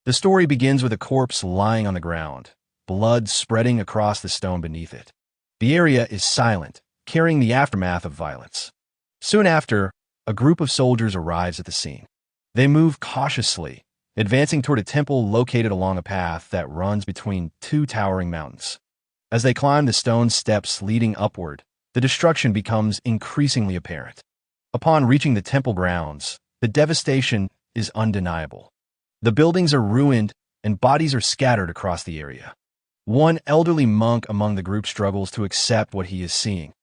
The story begins with a corpse lying on the ground, blood spreading across the stone beneath it. The area is silent, carrying the aftermath of violence. Soon after, a group of soldiers arrives at the scene. They move cautiously, advancing toward a temple located along a path that runs between two towering mountains. As they climb the stone steps leading upward, the destruction becomes increasingly apparent. Upon reaching the temple grounds, the devastation is undeniable. The buildings are ruined and bodies are scattered across the area. One elderly monk among the group struggles to accept what he is seeing.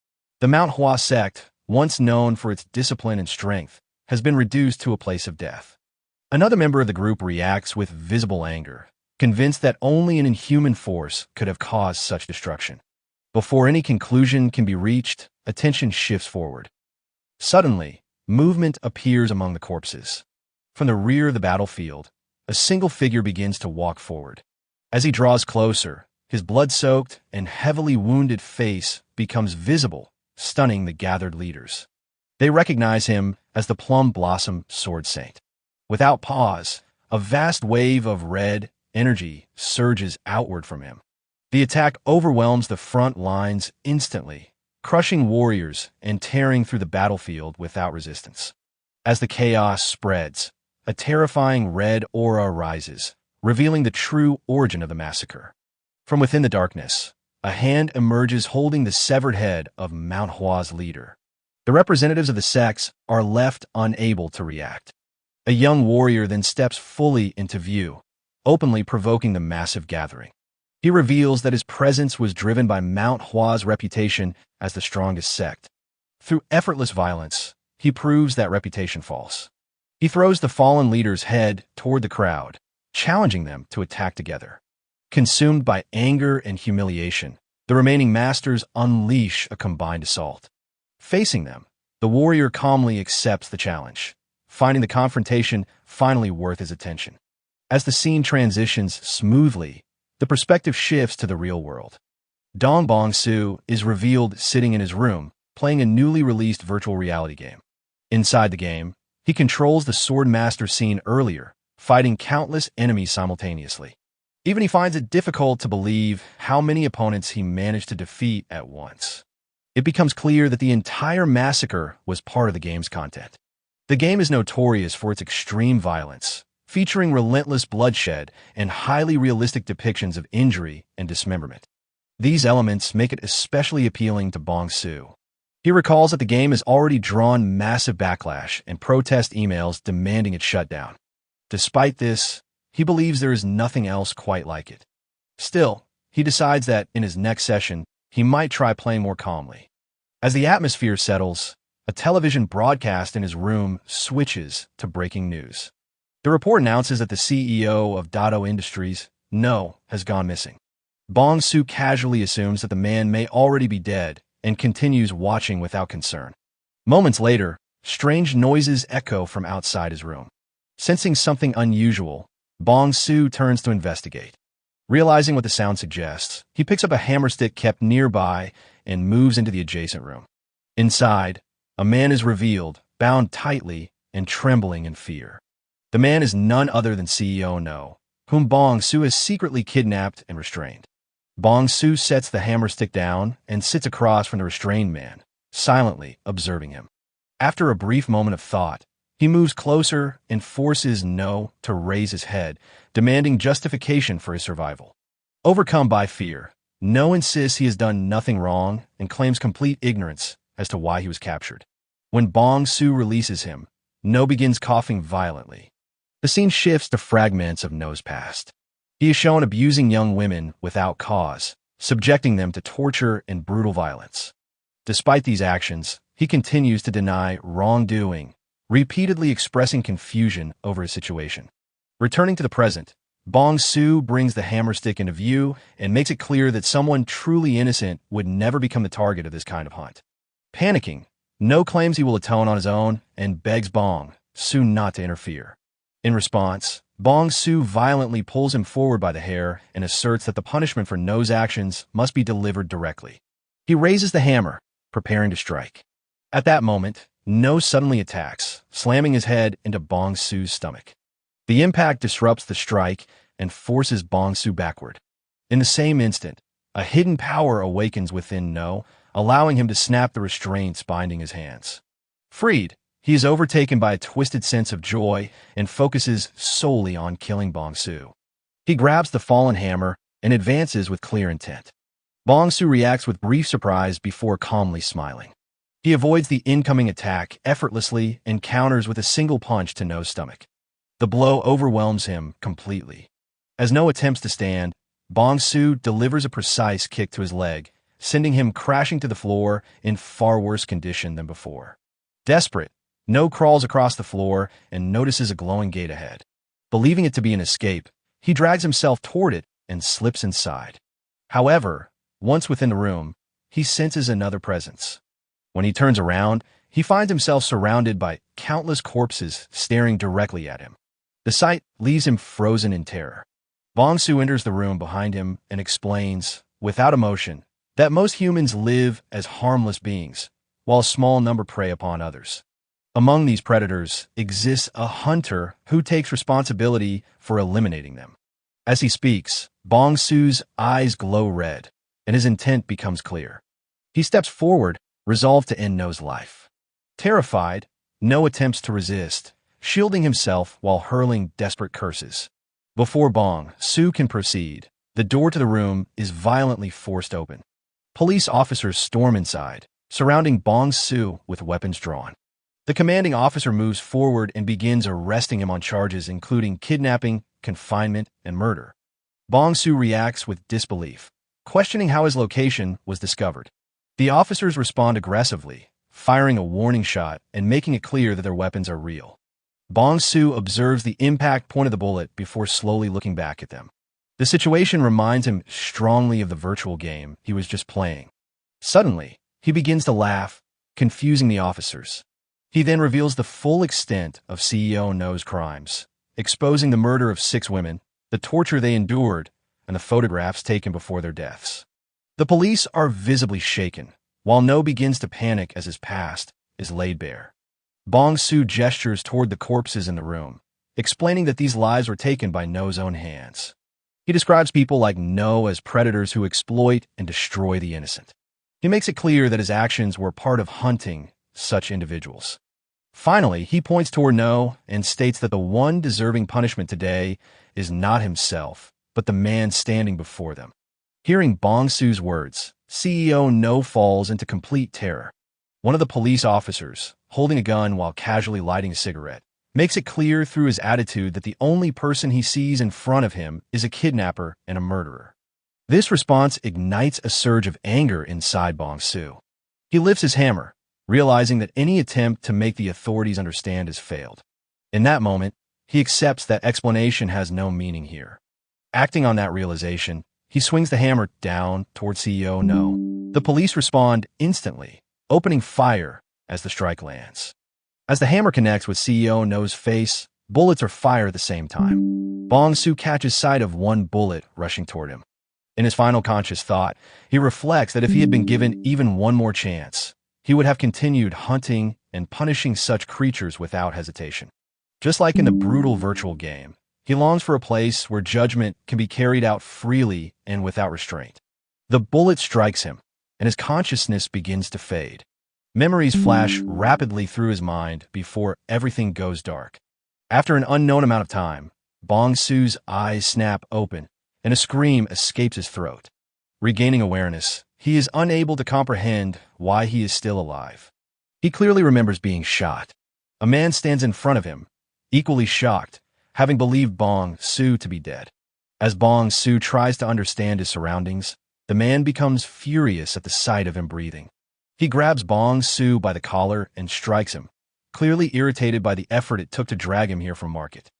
The Manhwa sect, once known for its discipline and strength, has been reduced to a place of death. Another member of the group reacts with visible anger, convinced that only an inhuman force could have caused such destruction. Before any conclusion can be reached, attention shifts forward. Suddenly, movement appears among the corpses. From the rear of the battlefield, a single figure begins to walk forward. As he draws closer, his blood-soaked and heavily wounded face becomes visible, stunning the gathered leaders. They recognize him as the Plum Blossom Sword Saint. Without pause, a vast wave of red energy surges outward from him. The attack overwhelms the front lines instantly, crushing warriors and tearing through the battlefield without resistance. As the chaos spreads, a terrifying red aura rises, revealing the true origin of the massacre. From within the darkness, a hand emerges holding the severed head of Manhwa's leader. The representatives of the sects are left unable to react. A young warrior then steps fully into view, openly provoking the massive gathering. He reveals that his presence was driven by Manhwa's reputation as the strongest sect. Through effortless violence, he proves that reputation false. He throws the fallen leader's head toward the crowd, challenging them to attack together. Consumed by anger and humiliation, the remaining masters unleash a combined assault. Facing them, the warrior calmly accepts the challenge, finding the confrontation finally worth his attention. As the scene transitions smoothly, the perspective shifts to the real world. Dong Bong-soo is revealed sitting in his room, playing a newly released virtual reality game. Inside the game, he controls the sword master seen earlier, fighting countless enemies simultaneously. Even he finds it difficult to believe how many opponents he managed to defeat at once. It becomes clear that the entire massacre was part of the game's content. The game is notorious for its extreme violence, featuring relentless bloodshed and highly realistic depictions of injury and dismemberment. These elements make it especially appealing to Bong-soo. He recalls that the game has already drawn massive backlash and protest emails demanding its shutdown. Despite this, he believes there is nothing else quite like it. Still, he decides that in his next session, he might try playing more calmly. As the atmosphere settles, a television broadcast in his room switches to breaking news. The report announces that the CEO of Dado Industries, No, has gone missing. Bong-soo casually assumes that the man may already be dead and continues watching without concern. Moments later, strange noises echo from outside his room. Sensing something unusual, Bong-soo turns to investigate. Realizing what the sound suggests, he picks up a hammer stick kept nearby and moves into the adjacent room. Inside, a man is revealed, bound tightly and trembling in fear. The man is none other than CEO No, whom Bong-soo has secretly kidnapped and restrained. Bong-soo sets the hammer stick down and sits across from the restrained man, silently observing him. After a brief moment of thought, he moves closer and forces No to raise his head, demanding justification for his survival. Overcome by fear, No insists he has done nothing wrong and claims complete ignorance as to why he was captured. When Bong-soo releases him, No begins coughing violently. The scene shifts to fragments of No's past. He is shown abusing young women without cause, subjecting them to torture and brutal violence. Despite these actions, he continues to deny wrongdoing, repeatedly expressing confusion over his situation. Returning to the present, Bong-soo brings the hammer stick into view and makes it clear that someone truly innocent would never become the target of this kind of hunt. Panicking, No claims he will atone on his own and begs Bong-soo not to interfere. In response, Bong-soo violently pulls him forward by the hair and asserts that the punishment for No's actions must be delivered directly. He raises the hammer, preparing to strike. At that moment, No suddenly attacks, slamming his head into Bong-soo's stomach. The impact disrupts the strike and forces Bong-soo backward. In the same instant, a hidden power awakens within No, allowing him to snap the restraints binding his hands. Freed, he is overtaken by a twisted sense of joy and focuses solely on killing Bong-soo. He grabs the fallen hammer and advances with clear intent. Bong-soo reacts with brief surprise before calmly smiling. He avoids the incoming attack effortlessly and counters with a single punch to No's stomach. The blow overwhelms him completely. As No attempts to stand, Bong-soo delivers a precise kick to his leg, sending him crashing to the floor in far worse condition than before. Desperate, No crawls across the floor and notices a glowing gate ahead. Believing it to be an escape, he drags himself toward it and slips inside. However, once within the room, he senses another presence. When he turns around, he finds himself surrounded by countless corpses staring directly at him. The sight leaves him frozen in terror. Bong-soo enters the room behind him and explains, without emotion, that most humans live as harmless beings, while a small number prey upon others. Among these predators exists a hunter who takes responsibility for eliminating them. As he speaks, Bong-soo's eyes glow red, and his intent becomes clear. He steps forward, resolved to end No's life. Terrified, No attempts to resist, shielding himself while hurling desperate curses. Before Bong-soo can proceed, the door to the room is violently forced open. Police officers storm inside, surrounding Bong-soo with weapons drawn. The commanding officer moves forward and begins arresting him on charges including kidnapping, confinement, and murder. Bong-soo reacts with disbelief, questioning how his location was discovered. The officers respond aggressively, firing a warning shot and making it clear that their weapons are real. Bong-soo observes the impact point of the bullet before slowly looking back at them. The situation reminds him strongly of the virtual game he was just playing. Suddenly, he begins to laugh, confusing the officers. He then reveals the full extent of CEO No's crimes, exposing the murder of 6 women, the torture they endured, and the photographs taken before their deaths. The police are visibly shaken, while No begins to panic as his past is laid bare. Bong-soo gestures toward the corpses in the room, explaining that these lives were taken by No's own hands. He describes people like No as predators who exploit and destroy the innocent. He makes it clear that his actions were part of hunting such individuals. Finally, he points toward No and states that the one deserving punishment today is not himself, but the man standing before them. Hearing Bong-soo's words, CEO No falls into complete terror. One of the police officers, holding a gun while casually lighting a cigarette, makes it clear through his attitude that the only person he sees in front of him is a kidnapper and a murderer. This response ignites a surge of anger inside Bong-soo. He lifts his hammer, realizing that any attempt to make the authorities understand has failed. In that moment, he accepts that explanation has no meaning here. Acting on that realization, he swings the hammer down toward CEO No. The police respond instantly, opening fire as the strike lands. As the hammer connects with CEO No's face, bullets are fired at the same time. Bong-soo catches sight of one bullet rushing toward him. In his final conscious thought, he reflects that if he had been given even one more chance, he would have continued hunting and punishing such creatures without hesitation. Just like in the brutal virtual game, he longs for a place where judgment can be carried out freely and without restraint. The bullet strikes him, and his consciousness begins to fade. Memories flash rapidly through his mind before everything goes dark. After an unknown amount of time, Bong-soo's eyes snap open, and a scream escapes his throat. Regaining awareness, he is unable to comprehend why he is still alive. He clearly remembers being shot. A man stands in front of him, equally shocked, having believed Bong-soo to be dead. As Bong-soo tries to understand his surroundings, the man becomes furious at the sight of him breathing. He grabs Bong-soo by the collar and strikes him, clearly irritated by the effort it took to drag him here from market.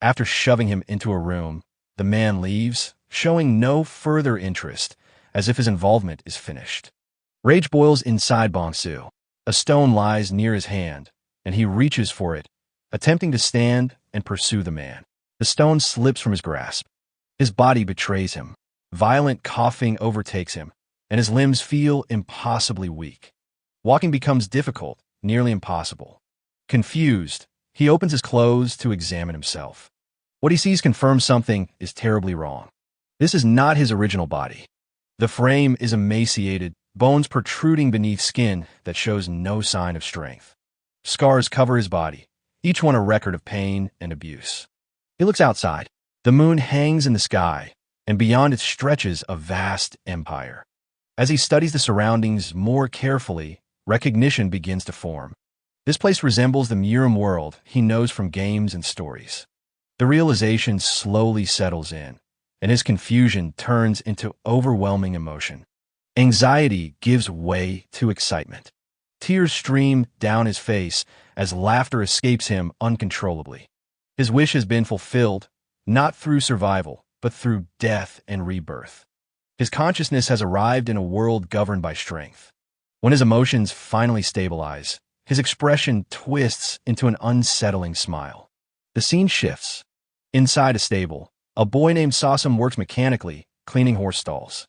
After shoving him into a room, the man leaves, showing no further interest, as if his involvement is finished. Rage boils inside Bong-soo. A stone lies near his hand, and he reaches for it, attempting to stand and pursue the man. The stone slips from his grasp. His body betrays him. Violent coughing overtakes him, and his limbs feel impossibly weak. Walking becomes difficult, nearly impossible. Confused, he opens his clothes to examine himself. What he sees confirms something is terribly wrong. This is not his original body. The frame is emaciated, bones protruding beneath skin that shows no sign of strength. Scars cover his body, each one a record of pain and abuse. He looks outside. The moon hangs in the sky, and beyond it stretches a vast empire. As he studies the surroundings more carefully, recognition begins to form. This place resembles the Murim world he knows from games and stories. The realization slowly settles in, and his confusion turns into overwhelming emotion. Anxiety gives way to excitement. Tears stream down his face as laughter escapes him uncontrollably. His wish has been fulfilled, not through survival, but through death and rebirth. His consciousness has arrived in a world governed by strength. When his emotions finally stabilize, his expression twists into an unsettling smile. The scene shifts. Inside a stable, a boy named Sosam works mechanically, cleaning horse stalls.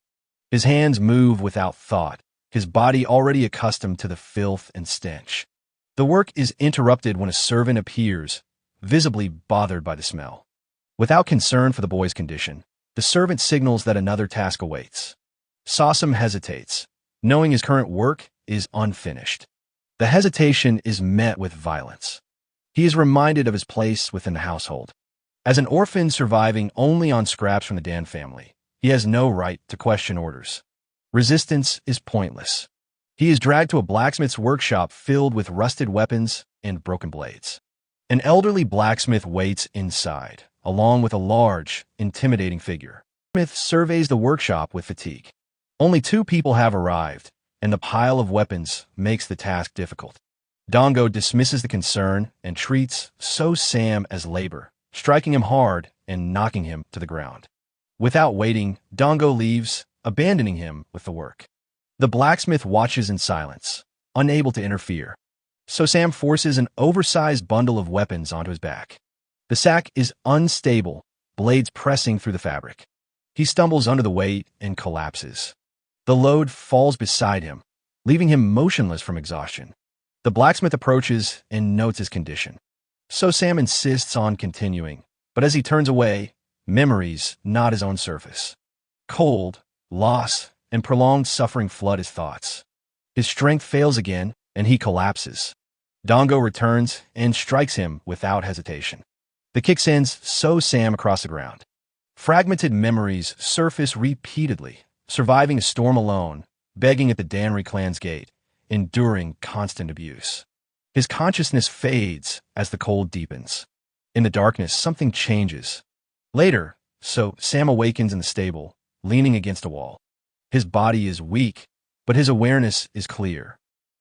His hands move without thought, his body already accustomed to the filth and stench. The work is interrupted when a servant appears, visibly bothered by the smell. Without concern for the boy's condition, the servant signals that another task awaits. Sosam hesitates, knowing his current work is unfinished. The hesitation is met with violence. He is reminded of his place within the household. As an orphan surviving only on scraps from the Dan family, he has no right to question orders. Resistance is pointless. He is dragged to a blacksmith's workshop filled with rusted weapons and broken blades. An elderly blacksmith waits inside, along with a large, intimidating figure. The blacksmith surveys the workshop with fatigue. Only 2 people have arrived, and the pile of weapons makes the task difficult. Dongo dismisses the concern and treats Sam as labor, striking him hard and knocking him to the ground. Without waiting, Dongo leaves, abandoning him with the work. The blacksmith watches in silence, unable to interfere. Sam forces an oversized bundle of weapons onto his back. The sack is unstable, blades pressing through the fabric. He stumbles under the weight and collapses. The load falls beside him, leaving him motionless from exhaustion. The blacksmith approaches and notes his condition. Sam insists on continuing, but as he turns away, memories knot his own surface. Cold, loss, and prolonged suffering flood his thoughts. His strength fails again, and he collapses. Dongo returns and strikes him without hesitation. The kick sends Sam across the ground. Fragmented memories surface repeatedly, surviving a storm alone, begging at the Danri clan's gate, enduring constant abuse. His consciousness fades as the cold deepens. In the darkness, something changes. Later, Sam awakens in the stable, leaning against a wall. His body is weak, but his awareness is clear.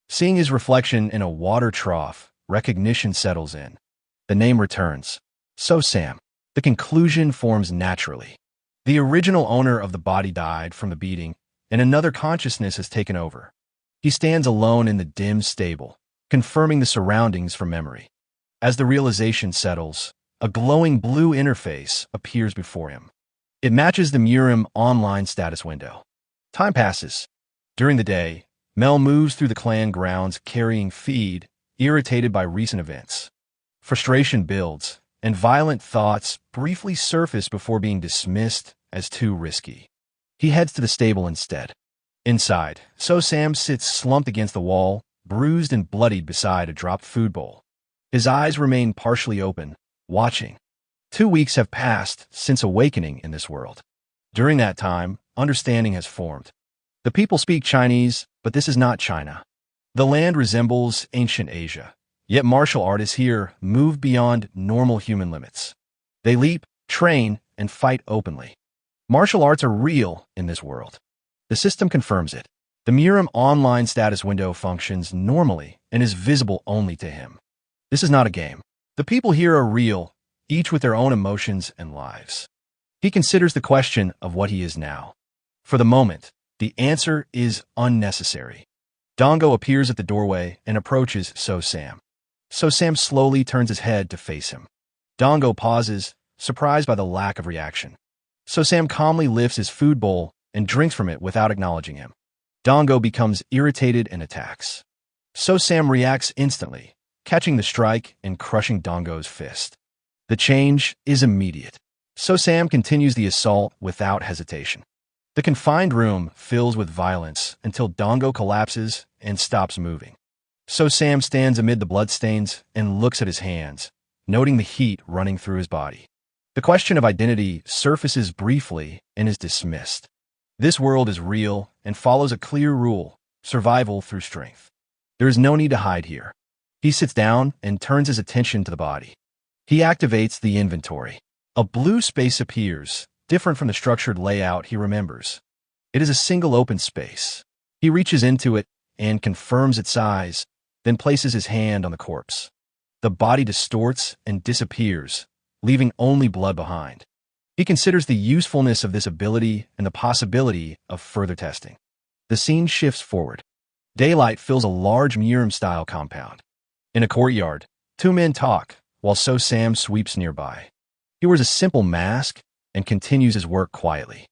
Seeing his reflection in a water trough, recognition settles in. The name returns. Sam. The conclusion forms naturally. The original owner of the body died from the beating, and another consciousness has taken over. He stands alone in the dim stable, confirming the surroundings from memory. As the realization settles, a glowing blue interface appears before him. It matches the Murim online status window. Time passes. During the day, Mel moves through the clan grounds carrying feed, irritated by recent events. Frustration builds, and violent thoughts briefly surface before being dismissed as too risky. He heads to the stable instead. Inside, Sam sits slumped against the wall, bruised and bloodied beside a dropped food bowl. His eyes remain partially open, watching. 2 weeks have passed since awakening in this world. During that time, understanding has formed. The people speak Chinese, but this is not China. The land resembles ancient Asia, yet martial artists here move beyond normal human limits. They leap, train, and fight openly. Martial arts are real in this world. The system confirms it. The Murim online status window functions normally and is visible only to him. This is not a game. The people here are real, each with their own emotions and lives. He considers the question of what he is now. For the moment, the answer is unnecessary. Dongo appears at the doorway and approaches Sam. Sam slowly turns his head to face him. Dongo pauses, surprised by the lack of reaction. Sam calmly lifts his food bowl and drinks from it without acknowledging him. Dongo becomes irritated and attacks. Sam reacts instantly, catching the strike and crushing Dongo's fist. The change is immediate. So Sam continues the assault without hesitation. The confined room fills with violence until Dongo collapses and stops moving. So Sam stands amid the bloodstains and looks at his hands, noting the heat running through his body. The question of identity surfaces briefly and is dismissed. This world is real and follows a clear rule: survival through strength. There is no need to hide here. He sits down and turns his attention to the body. He activates the inventory. A blue space appears, different from the structured layout he remembers. It is a single open space. He reaches into it and confirms its size, then places his hand on the corpse. The body distorts and disappears, leaving only blood behind. He considers the usefulness of this ability and the possibility of further testing. The scene shifts forward. Daylight fills a large Murim-style compound. In a courtyard, two men talk, while So Sam sweeps nearby. He wears a simple mask and continues his work quietly.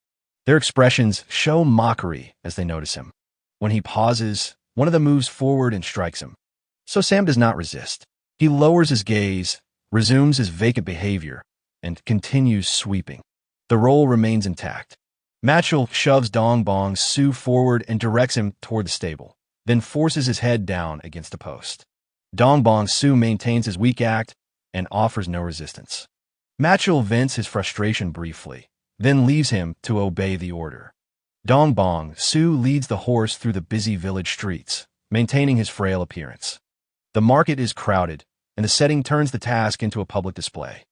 Their expressions show mockery as they notice him. When he pauses, one of them moves forward and strikes him. So Sam does not resist. He lowers his gaze, resumes his vacant behavior, and continues sweeping. The role remains intact. Machel shoves Dong Bong Su forward and directs him toward the stable, then forces his head down against a post. Dong Bong Su maintains his weak act and offers no resistance. Machel vents his frustration briefly, then leaves him to obey the order. Dong Bong Su leads the horse through the busy village streets, maintaining his frail appearance. The market is crowded, and the setting turns the task into a public display.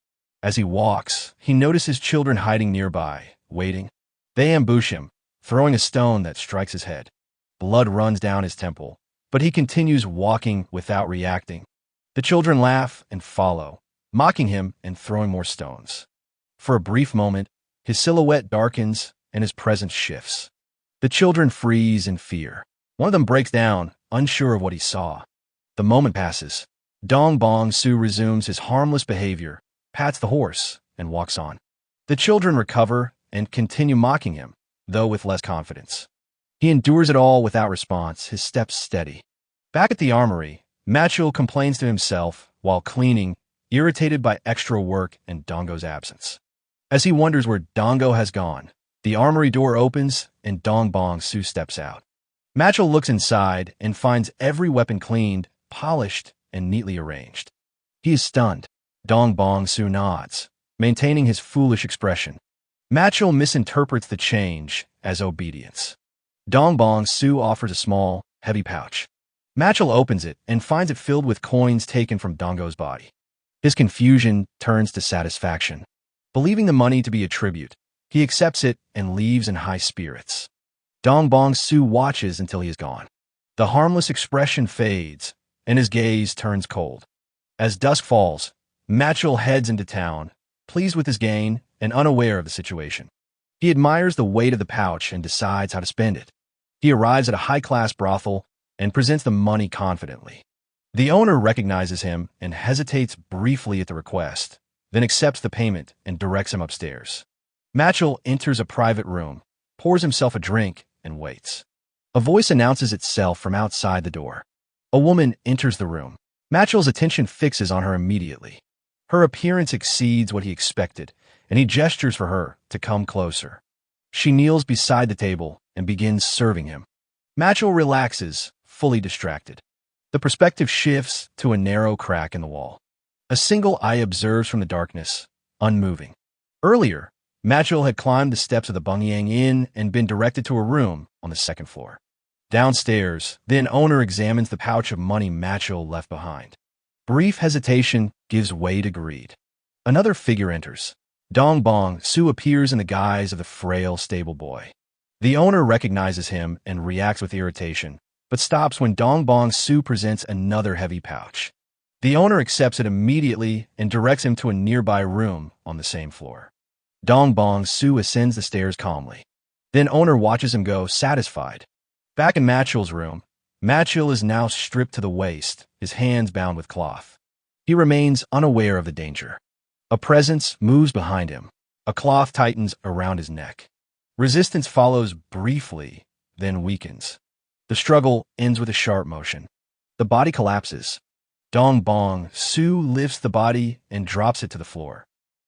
As he walks, he notices children hiding nearby, waiting. They ambush him, throwing a stone that strikes his head. Blood runs down his temple, but he continues walking without reacting. The children laugh and follow, mocking him and throwing more stones. For a brief moment, his silhouette darkens and his presence shifts. The children freeze in fear. One of them breaks down, unsure of what he saw. The moment passes. Dong Bong Su resumes his harmless behavior, pats the horse, and walks on. The children recover and continue mocking him, though with less confidence. He endures it all without response, his steps steady. Back at the armory, Machel complains to himself while cleaning, irritated by extra work and Dongo's absence. As he wonders where Dongo has gone, the armory door opens and Dong Bong Su steps out. Machel looks inside and finds every weapon cleaned, polished, and neatly arranged. He is stunned. Dong Bong Su nods, maintaining his foolish expression. Machel misinterprets the change as obedience. Dong Bong Su offers a small, heavy pouch. Machel opens it and finds it filled with coins taken from Dongo's body. His confusion turns to satisfaction. Believing the money to be a tribute, he accepts it and leaves in high spirits. Dong Bong Su watches until he is gone. The harmless expression fades, and his gaze turns cold. As dusk falls, Machel heads into town, pleased with his gain and unaware of the situation. He admires the weight of the pouch and decides how to spend it. He arrives at a high-class brothel and presents the money confidently. The owner recognizes him and hesitates briefly at the request, then accepts the payment and directs him upstairs. Machel enters a private room, pours himself a drink, and waits. A voice announces itself from outside the door. A woman enters the room. Machel's attention fixes on her immediately. Her appearance exceeds what he expected, and he gestures for her to come closer. She kneels beside the table and begins serving him. Machel relaxes, fully distracted. The perspective shifts to a narrow crack in the wall. A single eye observes from the darkness, unmoving. Earlier, Machel had climbed the steps of the Bungyang Inn and been directed to a room on the second floor. Downstairs, the owner examines the pouch of money Machel left behind. Brief hesitation gives way to greed. Another figure enters. Dong Bong Su appears in the guise of the frail stable boy. The owner recognizes him and reacts with irritation, but stops when Dong Bong Su presents another heavy pouch. The owner accepts it immediately and directs him to a nearby room on the same floor. Dong Bong Su ascends the stairs calmly. Then owner watches him go, satisfied. Back in Machel's room, Machel is now stripped to the waist, his hands bound with cloth. He remains unaware of the danger. A presence moves behind him. A cloth tightens around his neck. Resistance follows briefly, then weakens. The struggle ends with a sharp motion. The body collapses. Dong Bong Su lifts the body and drops it to the floor.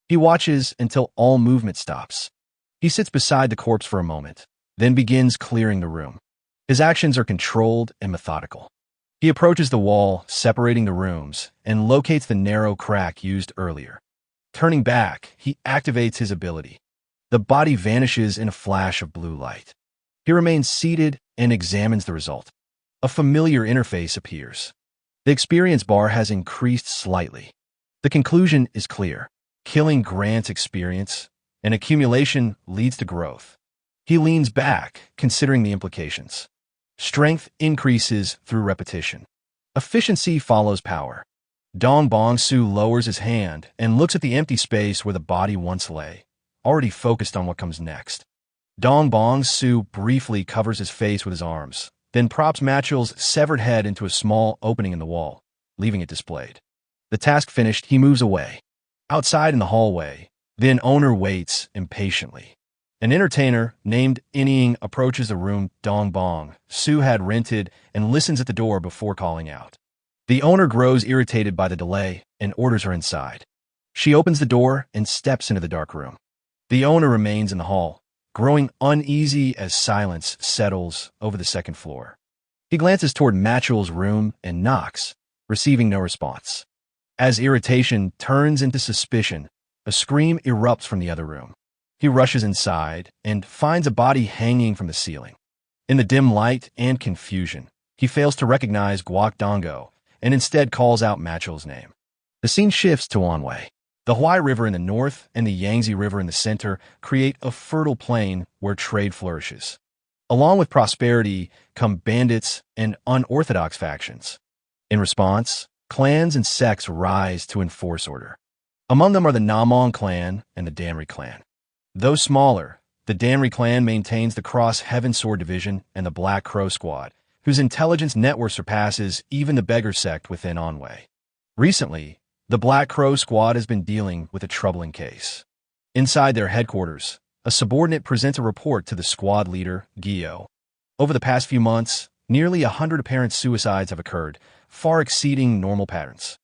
He watches until all movement stops. He sits beside the corpse for a moment, then begins clearing the room. His actions are controlled and methodical. He approaches the wall, separating the rooms, and locates the narrow crack used earlier. Turning back, he activates his ability. The body vanishes in a flash of blue light. He remains seated and examines the result. A familiar interface appears. The experience bar has increased slightly. The conclusion is clear. Killing grants experience, and accumulation leads to growth. He leans back, considering the implications. Strength increases through repetition. Efficiency follows power. Dong Bong Su lowers his hand and looks at the empty space where the body once lay, already focused on what comes next. Dong Bong Su briefly covers his face with his arms, then props Matchell's severed head into a small opening in the wall, leaving it displayed. The task finished, he moves away. Outside in the hallway, the owner waits impatiently. An entertainer named Inying approaches the room Dong Bong Su had rented and listens at the door before calling out. The owner grows irritated by the delay and orders her inside. She opens the door and steps into the dark room. The owner remains in the hall, growing uneasy as silence settles over the second floor. He glances toward Matchell's room and knocks, receiving no response. As irritation turns into suspicion, a scream erupts from the other room. He rushes inside and finds a body hanging from the ceiling. In the dim light and confusion, he fails to recognize Guok Dongo and instead calls out Matchell's name. The scene shifts to Anhui. The Huai River in the north and the Yangtze River in the center create a fertile plain where trade flourishes. Along with prosperity come bandits and unorthodox factions. In response, clans and sects rise to enforce order. Among them are the Namong clan and the Danri clan. Though smaller, the Danri clan maintains the Cross Heaven Sword Division and the Black Crow Squad, whose intelligence network surpasses even the beggar sect within Anhui. Recently, the Black Crow Squad has been dealing with a troubling case. Inside their headquarters, a subordinate presents a report to the squad leader, Gyo. Over the past few months, nearly 100 apparent suicides have occurred, far exceeding normal patterns.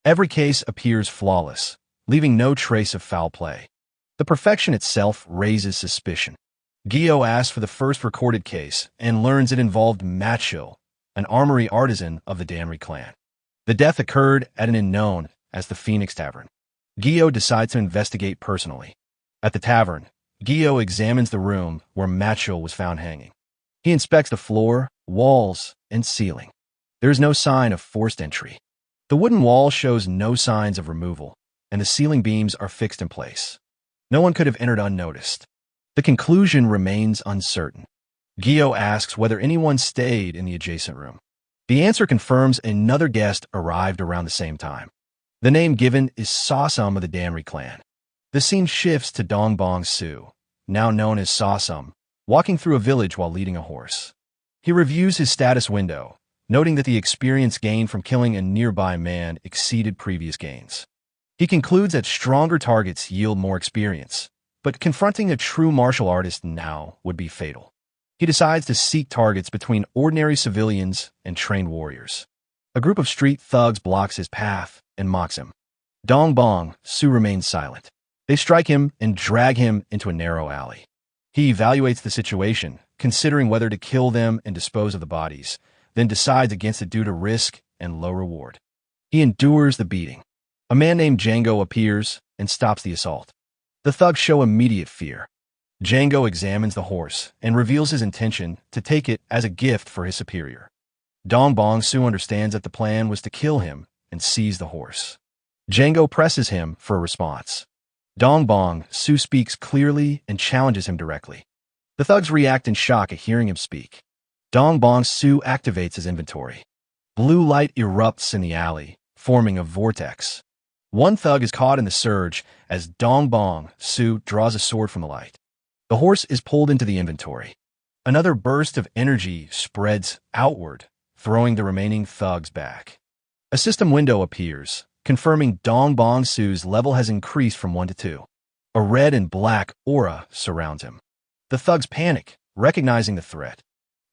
Every case appears flawless, leaving no trace of foul play. The perfection itself raises suspicion. Gyo asks for the first recorded case and learns it involved Matchell, an armory artisan of the Danri clan. The death occurred at an inn known as the Phoenix Tavern. Gyo decides to investigate personally. At the tavern, Gyo examines the room where Matchell was found hanging. He inspects the floor, walls, and ceiling. There is no sign of forced entry. The wooden wall shows no signs of removal, and the ceiling beams are fixed in place. No one could have entered unnoticed. The conclusion remains uncertain. Gyo asks whether anyone stayed in the adjacent room. The answer confirms another guest arrived around the same time. The name given is Sawsum of the Danri clan. The scene shifts to Dong Bong Su, now known as Sawsum, walking through a village while leading a horse. He reviews his status window, noting that the experience gained from killing a nearby man exceeded previous gains. He concludes that stronger targets yield more experience, but confronting a true martial artist now would be fatal. He decides to seek targets between ordinary civilians and trained warriors. A group of street thugs blocks his path and mocks him. Dong Bong Su remains silent. They strike him and drag him into a narrow alley. He evaluates the situation, considering whether to kill them and dispose of the bodies, then decides against it due to risk and low reward. He endures the beating. A man named Django appears and stops the assault. The thugs show immediate fear. Django examines the horse and reveals his intention to take it as a gift for his superior. Dong Bong Su understands that the plan was to kill him and seize the horse. Django presses him for a response. Dong Bong Su speaks clearly and challenges him directly. The thugs react in shock at hearing him speak. Dong Bong Su activates his inventory. Blue light erupts in the alley, forming a vortex. One thug is caught in the surge as Dong Bong Su draws a sword from the light. The horse is pulled into the inventory. Another burst of energy spreads outward, throwing the remaining thugs back. A system window appears, confirming Dong Bong Su's level has increased from 1 to 2. A red and black aura surrounds him. The thugs panic, recognizing the threat.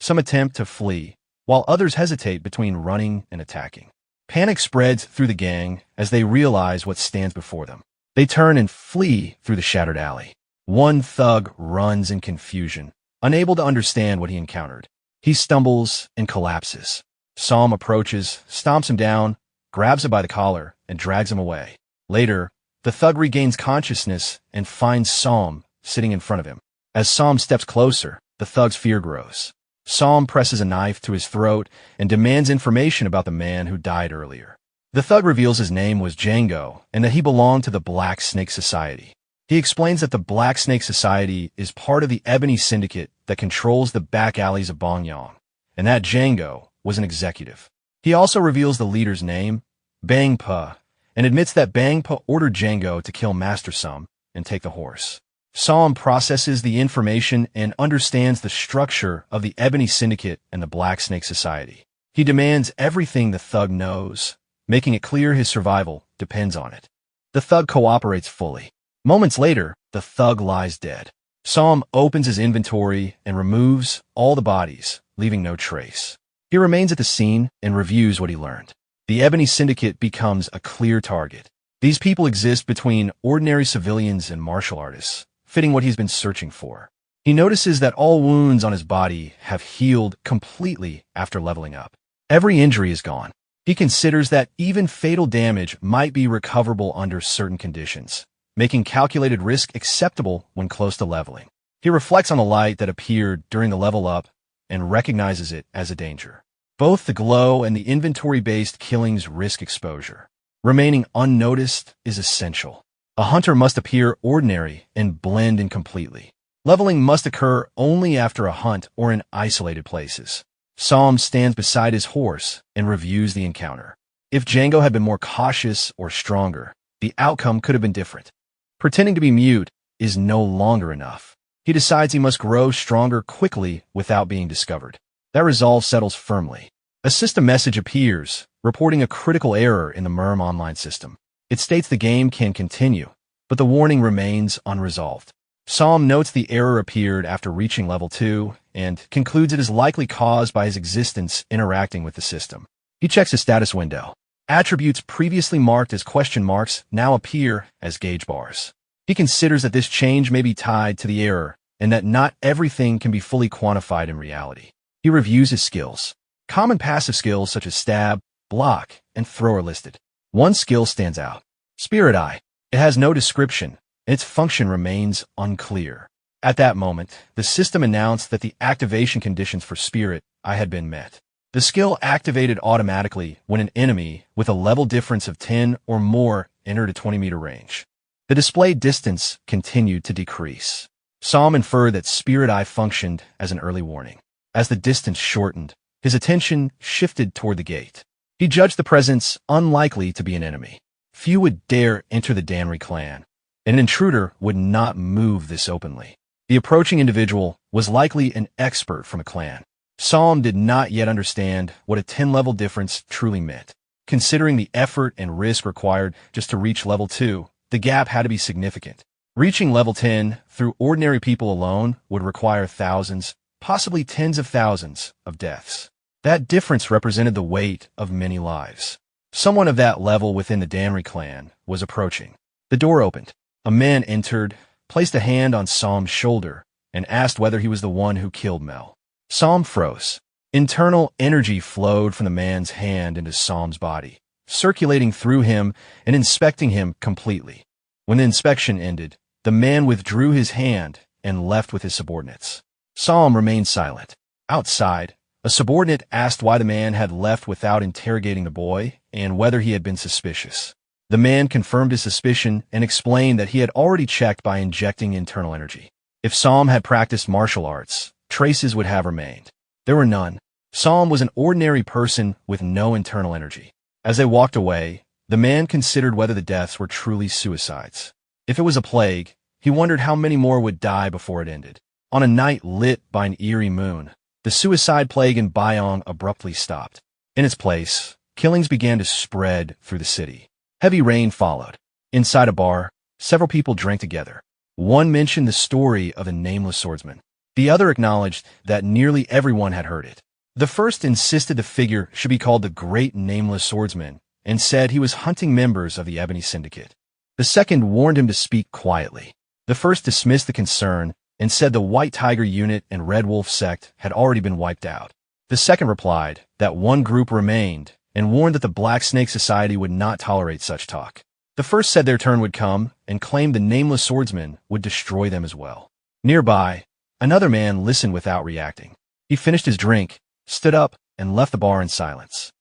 Some attempt to flee, while others hesitate between running and attacking. Panic spreads through the gang as they realize what stands before them. They turn and flee through the shattered alley. One thug runs in confusion, unable to understand what he encountered. He stumbles and collapses. Psalm approaches, stomps him down, grabs him by the collar, and drags him away. Later, the thug regains consciousness and finds Psalm sitting in front of him. As Psalm steps closer, the thug's fear grows. Psalm presses a knife to his throat and demands information about the man who died earlier. The thug reveals his name was Django and that he belonged to the Black Snake Society. He explains that the Black Snake Society is part of the Ebony Syndicate that controls the back alleys of Bongyang, and that Django was an executive. He also reveals the leader's name, Bang Pa, and admits that Bang Pa ordered Django to kill Master Sum and take the horse. Psalm processes the information and understands the structure of the Ebony Syndicate and the Black Snake Society. He demands everything the thug knows, making it clear his survival depends on it. The thug cooperates fully. Moments later, the thug lies dead. Psalm opens his inventory and removes all the bodies, leaving no trace. He remains at the scene and reviews what he learned. The Ebony Syndicate becomes a clear target. These people exist between ordinary civilians and martial artists, fitting what he's been searching for. He notices that all wounds on his body have healed completely after leveling up. Every injury is gone. He considers that even fatal damage might be recoverable under certain conditions, making calculated risk acceptable when close to leveling. He reflects on the light that appeared during the level up and recognizes it as a danger. Both the glow and the inventory-based killings risk exposure. Remaining unnoticed is essential. A hunter must appear ordinary and blend in completely. Leveling must occur only after a hunt or in isolated places. Psalm stands beside his horse and reviews the encounter. If Django had been more cautious or stronger, the outcome could have been different. Pretending to be mute is no longer enough. He decides he must grow stronger quickly without being discovered. That resolve settles firmly. A system message appears, reporting a critical error in the Murim online system. It states the game can continue, but the warning remains unresolved. Psalm notes the error appeared after reaching level 2 and concludes it is likely caused by his existence interacting with the system. He checks his status window. Attributes previously marked as question marks now appear as gauge bars. He considers that this change may be tied to the error and that not everything can be fully quantified in reality. He reviews his skills. Common passive skills such as stab, block, and throw are listed. One skill stands out. Spirit Eye. It has no description, and its function remains unclear. At that moment, the system announced that the activation conditions for Spirit Eye had been met. The skill activated automatically when an enemy with a level difference of 10 or more entered a 20-meter range. The displayed distance continued to decrease. Psalm inferred that Spirit Eye functioned as an early warning. As the distance shortened, his attention shifted toward the gate. He judged the presence unlikely to be an enemy. Few would dare enter the Danri clan, and an intruder would not move this openly. The approaching individual was likely an expert from a clan. Psalm did not yet understand what a 10-level difference truly meant. Considering the effort and risk required just to reach level 2, the gap had to be significant. Reaching level 10 through ordinary people alone would require thousands, possibly tens of thousands, of deaths. That difference represented the weight of many lives. Someone of that level within the Danri clan was approaching. The door opened. A man entered, placed a hand on Psalm's shoulder, and asked whether he was the one who killed Mel. Psalm froze. Internal energy flowed from the man's hand into Psalm's body, circulating through him and inspecting him completely. When the inspection ended, the man withdrew his hand and left with his subordinates. Psalm remained silent. Outside, a subordinate asked why the man had left without interrogating the boy and whether he had been suspicious. The man confirmed his suspicion and explained that he had already checked by injecting internal energy. If Psalm had practiced martial arts, traces would have remained. There were none. Psalm was an ordinary person with no internal energy. As they walked away, the man considered whether the deaths were truly suicides. If it was a plague, he wondered how many more would die before it ended. On a night lit by an eerie moon, the suicide plague in Bayong abruptly stopped. In its place, killings began to spread through the city. Heavy rain followed. Inside a bar, several people drank together. One mentioned the story of a nameless swordsman. The other acknowledged that nearly everyone had heard it. The first insisted the figure should be called the Great Nameless Swordsman and said he was hunting members of the Ebony Syndicate. The second warned him to speak quietly. The first dismissed the concern and said the White Tiger Unit and Red Wolf Sect had already been wiped out. The second replied that one group remained and warned that the Black Snake Society would not tolerate such talk. The first said their turn would come and claimed the Nameless Swordsman would destroy them as well. Nearby, another man listened without reacting. He finished his drink, stood up, and left the bar in silence.